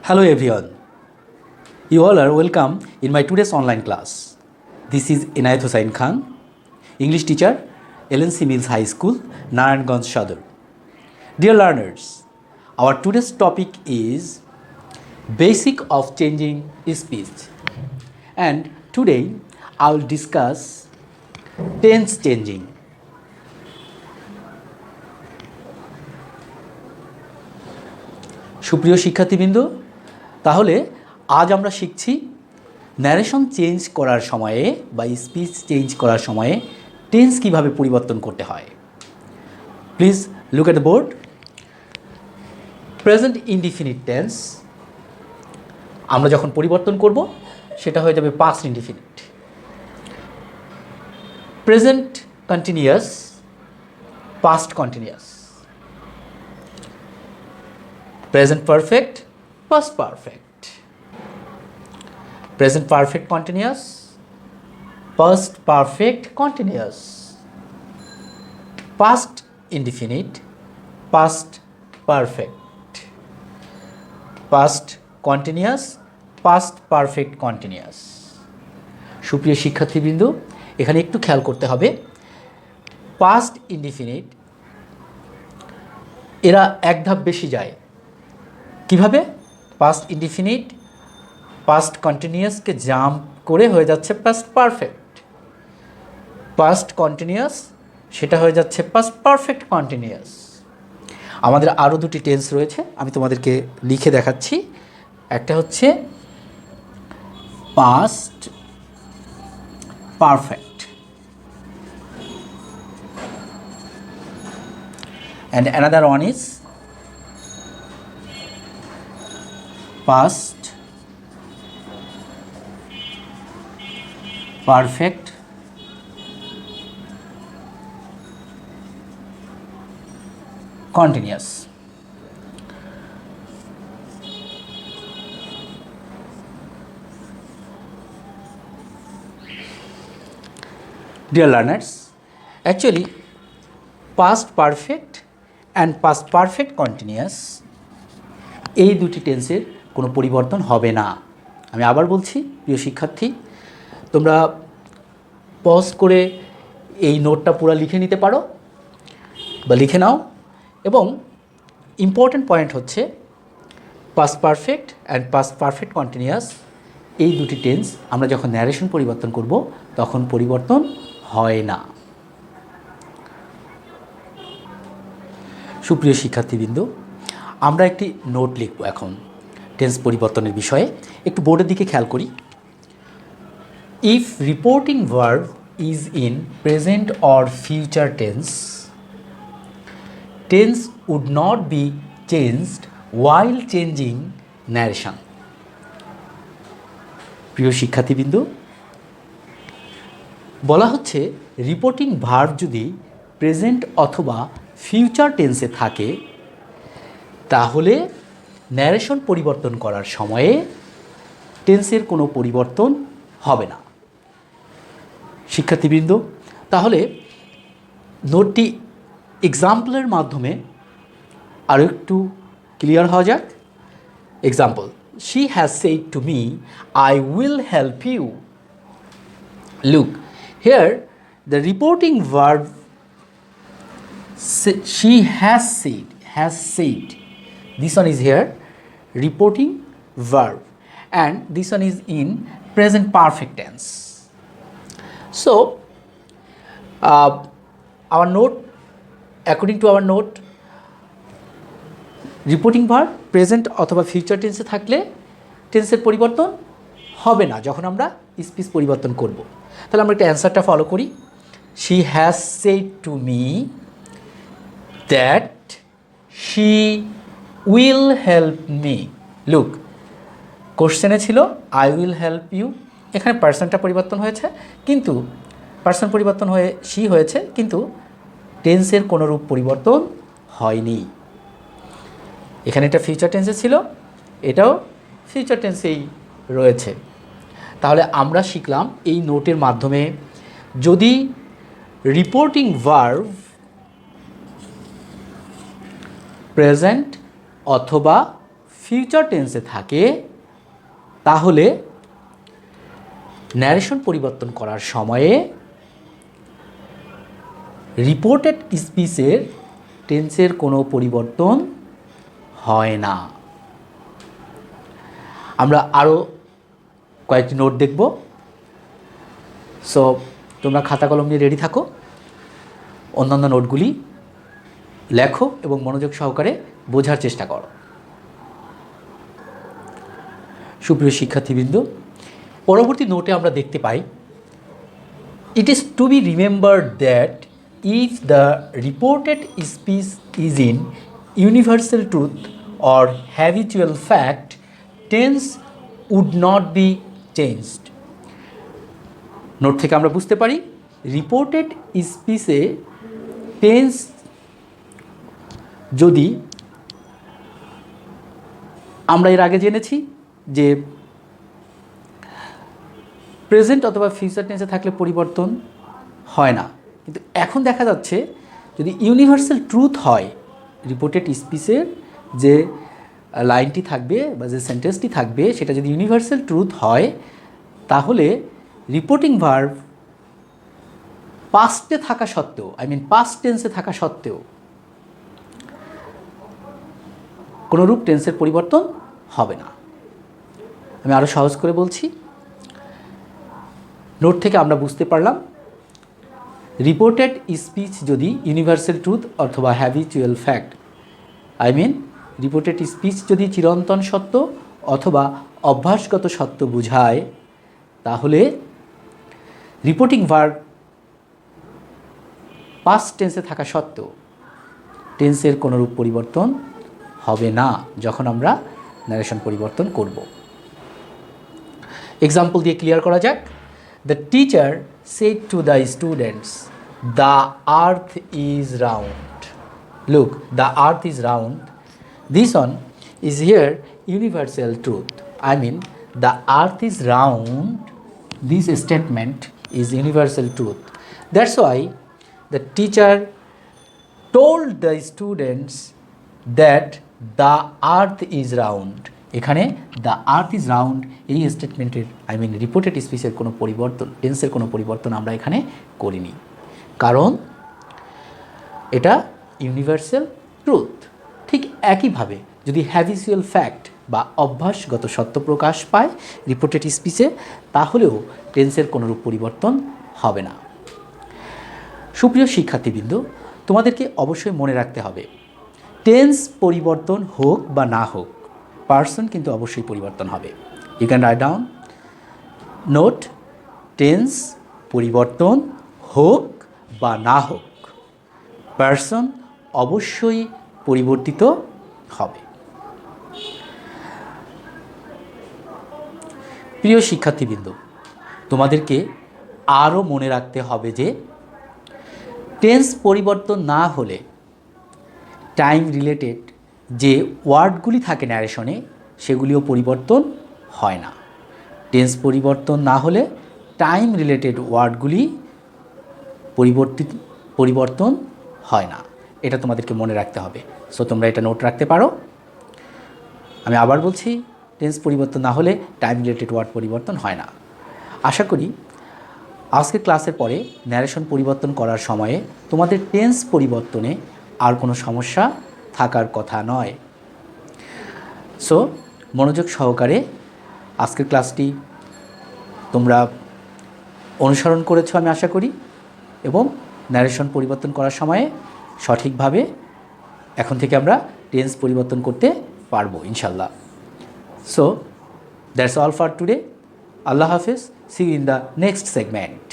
Hello everyone. You all are welcome in my today's online class. This is Inayat Hussain Khan, English teacher, LNC Mills High School, Narayanganj, Sadar. Dear learners, our today's topic is basic of changing speech. And today I will discuss tense changing. সুপ্রিয় শিক্ষার্থীবৃন্দ, তাহলে আজ আমরা শিখছি narration change করার সময়ে বা speech change করার সময়ে টেন্স কিভাবে পরিবর্তন করতে হয়। Please look at the board. Present indefinite tense আমরা যখন পরিবর্তন করব সেটা হয়ে যাবে past indefinite. Present continuous past continuous. Present perfect, past perfect. Present perfect continuous, past perfect continuous. Past indefinite, past perfect. Past continuous, past perfect continuous. সুপ্রিয় শিক্ষার্থীবৃন্দ, এখানে একটু খেয়াল করতে হবে, past indefinite এরা এক ধাপ বেশি যায়। কিভাবে? পাস্ট ইনডিফিনিট পাস্ট কন্টিনিউয়াসকে জাম্প করে হয়ে যাচ্ছে পাস্ট পারফেক্ট, পাস্ট কন্টিনিউয়াস সেটা হয়ে যাচ্ছে পাস্ট পারফেক্ট কন্টিনিউয়াস। আমাদের আরও দুটি টেন্স রয়েছে, আমি তোমাদেরকে লিখে দেখাচ্ছি। একটা হচ্ছে past perfect and another one is past perfect continuous. Dear learners, actually past perfect and past perfect continuous এই দুটি টেন্সের কোনো পরিবর্তন হবে না। আমি আবার বলছি, প্রিয় শিক্ষার্থী, তোমরা পজ করে এই নোটটা পুরো লিখে নিতে পারো বা লিখে নাও। এবং ইম্পর্ট্যান্ট পয়েন্ট হচ্ছে past perfect and past perfect continuous এই দুটি টেন্স আমরা যখন ন্যারেশন পরিবর্তন করব তখন পরিবর্তন হয় না। সুপ্রিয় শিক্ষার্থীবৃন্দ, আমরা একটি নোট লিখব এখন টেন্স পরিবর্তনের বিষয়ে। একটু বোর্ডের দিকে খেয়াল করি। If reporting verb is in present or future tense, tense would not be changed while changing narration. প্রিয় শিক্ষার্থীবৃন্দ, বলা হচ্ছে রিপোর্টিং ভার্ব যদি প্রেজেন্ট অথবা ফিউচার টেন্সে থাকে তাহলে ন্যারেশন পরিবর্তন করার সময়ে টেন্সের কোনো পরিবর্তন হবে না। শিক্ষার্থীবৃন্দ, তাহলে নোটটি এক্সাম্পলের মাধ্যমে আরও একটু ক্লিয়ার হওয়া যাক। Example, she has said to me I will help you. Look here the reporting verb she has said. This one is here reporting verb and this one is in present perfect tense. So our note, according to our note, reporting verb present অথবা future tense থাকলে টেন্সের পরিবর্তন হবে না যখন আমরা speech পরিবর্তন করব। তাহলে আমরা একটা অ্যান্সারটা ফলো করি। She has said to me that she will help me. Look, কোশ্চেনে ছিল আই উইল হেল্প ইউ, এখানে পার্সনটা পরিবর্তন হয়েছে, কিন্তু পার্সন পরিবর্তন হয়ে শি হয়েছে, কিন্তু টেন্সের কোনো রূপ পরিবর্তন হয়নি। এখানে এটা ফিউচার টেন্সে ছিল, এটাও ফিউচার টেন্সেই রয়েছে। তাহলে আমরা শিখলাম এই নোটের মাধ্যমে যদি রিপোর্টিং ভার্ব প্রেজেন্ট অথবা ফিউচার টেন্সে থাকে তাহলে ন্যারেশন পরিবর্তন করার সময়ে রিপোর্টেড স্পিচের টেন্সের কোনো পরিবর্তন হয় না। আমরা আরও কয়েকটি নোট দেখব। সো তোমরা খাতা কলম নিয়ে রেডি থাকো, অন্যান্য নোটগুলি লেখো এবং মনোযোগ সহকারে বোঝার চেষ্টা করো। সুপ্রিয় শিক্ষার্থীবৃন্দ, পরবর্তী নোটে আমরা দেখতে পাই, it is to be remembered that if the reported speech is in universal truth or habitual fact, tense would not be changed. Note থেকে আমরা বুঝতে পারি রিপোর্টেড স্পিচে টেন্স যদি, আমরা এর আগে জেনেছি যে প্রেজেন্ট অথবা ফিউচার টেন্সে থাকলে পরিবর্তন হয় না, কিন্তু এখন দেখা যাচ্ছে যদি ইউনিভার্সাল ট্রুথ হয়, রিপোর্টেড স্পিচের যে লাইনটি থাকবে বা যে সেন্টেন্সটি থাকবে সেটা যদি ইউনিভার্সাল ট্রুথ হয়, তাহলে রিপোর্টিং ভার্ব পাস্টে থাকা সত্ত্বেও, পাস্ট টেন্সে থাকা সত্ত্বেও কোনোরূপ টেন্সের পরিবর্তন হবে না। আমি আরও সহজ করে বলছি, নোট থেকে আমরা বুঝতে পারলাম রিপোর্টেড স্পিচ যদি ইউনিভার্সাল ট্রুথ অথবা হ্যাবিচুয়াল ফ্যাক্ট, রিপোর্টেড স্পিচ যদি চিরন্তন সত্য অথবা অভ্যাসগত সত্য বোঝায়, তাহলে রিপোর্টিং ভার্ব পাস্ট টেন্সে থাকা সত্ত্বেও টেন্সের কোনোরূপ পরিবর্তন হবে না যখন আমরা ন্যারেশন পরিবর্তন করব। এক্সাম্পল দিয়ে ক্লিয়ার করা যাক। The teacher said to the students, the earth is round. Look, the earth is round, this one is here universal truth. The earth is round, this statement is universal truth. That's why the teacher told the students that the earth is round. এখানে the earth is round এই স্টেটমেন্টের reported স্পিচের কোনো পরিবর্তন, টেন্সের কোনো পরিবর্তন আমরা এখানে করিনি, কারণ এটা ইউনিভার্সাল ট্রুথ। ঠিক একইভাবে যদি হ্যাবিচুয়াল ফ্যাক্ট বা অভ্যাসগত সত্য প্রকাশ পায় রিপোর্টেড স্পিচে, তাহলেও টেন্সের কোনোরূপ পরিবর্তন হবে না। সুপ্রিয় শিক্ষার্থীবৃন্দ, তোমাদেরকে অবশ্যই মনে রাখতে হবে টেন্স পরিবর্তন হোক বা না হোক, পার্সন কিন্তু অবশ্যই পরিবর্তন হবে। You can write down note, tense পরিবর্তন হোক বা না হোক, পার্সন অবশ্যই পরিবর্তিত হবে। প্রিয় শিক্ষার্থীবৃন্দ, তোমাদেরকে আরও মনে রাখতে হবে যে টেন্স পরিবর্তন না হলে টাইম রিলেটেড যে ওয়ার্ডগুলি থাকে ন্যারেশনে সেগুলিও পরিবর্তন হয় না। টেন্স পরিবর্তন না হলে টাইম রিলেটেড ওয়ার্ডগুলি পরিবর্তন হয় না, এটা তোমাদেরকে মনে রাখতে হবে। সো তোমরা এটা নোট রাখতে পারো। আমি আবার বলছি, টেন্স পরিবর্তন না হলে টাইম রিলেটেড ওয়ার্ড পরিবর্তন হয় না। আশা করি আজকের ক্লাসের পরে ন্যারেশন পরিবর্তন করার সময়ে তোমাদের টেন্স পরিবর্তনে আর কোনো সমস্যা থাকার কথা নয়। সো মনোযোগ সহকারে আজকের ক্লাসটি তোমরা অনুসরণ করেছো আমি আশা করি, এবং ন্যারেশন পরিবর্তন করার সময়ে সঠিকভাবে এখন থেকে আমরা টেন্স পরিবর্তন করতে পারবো ইনশাল্লাহ। So that's all for today. Allah Hafiz. See you in the next segment.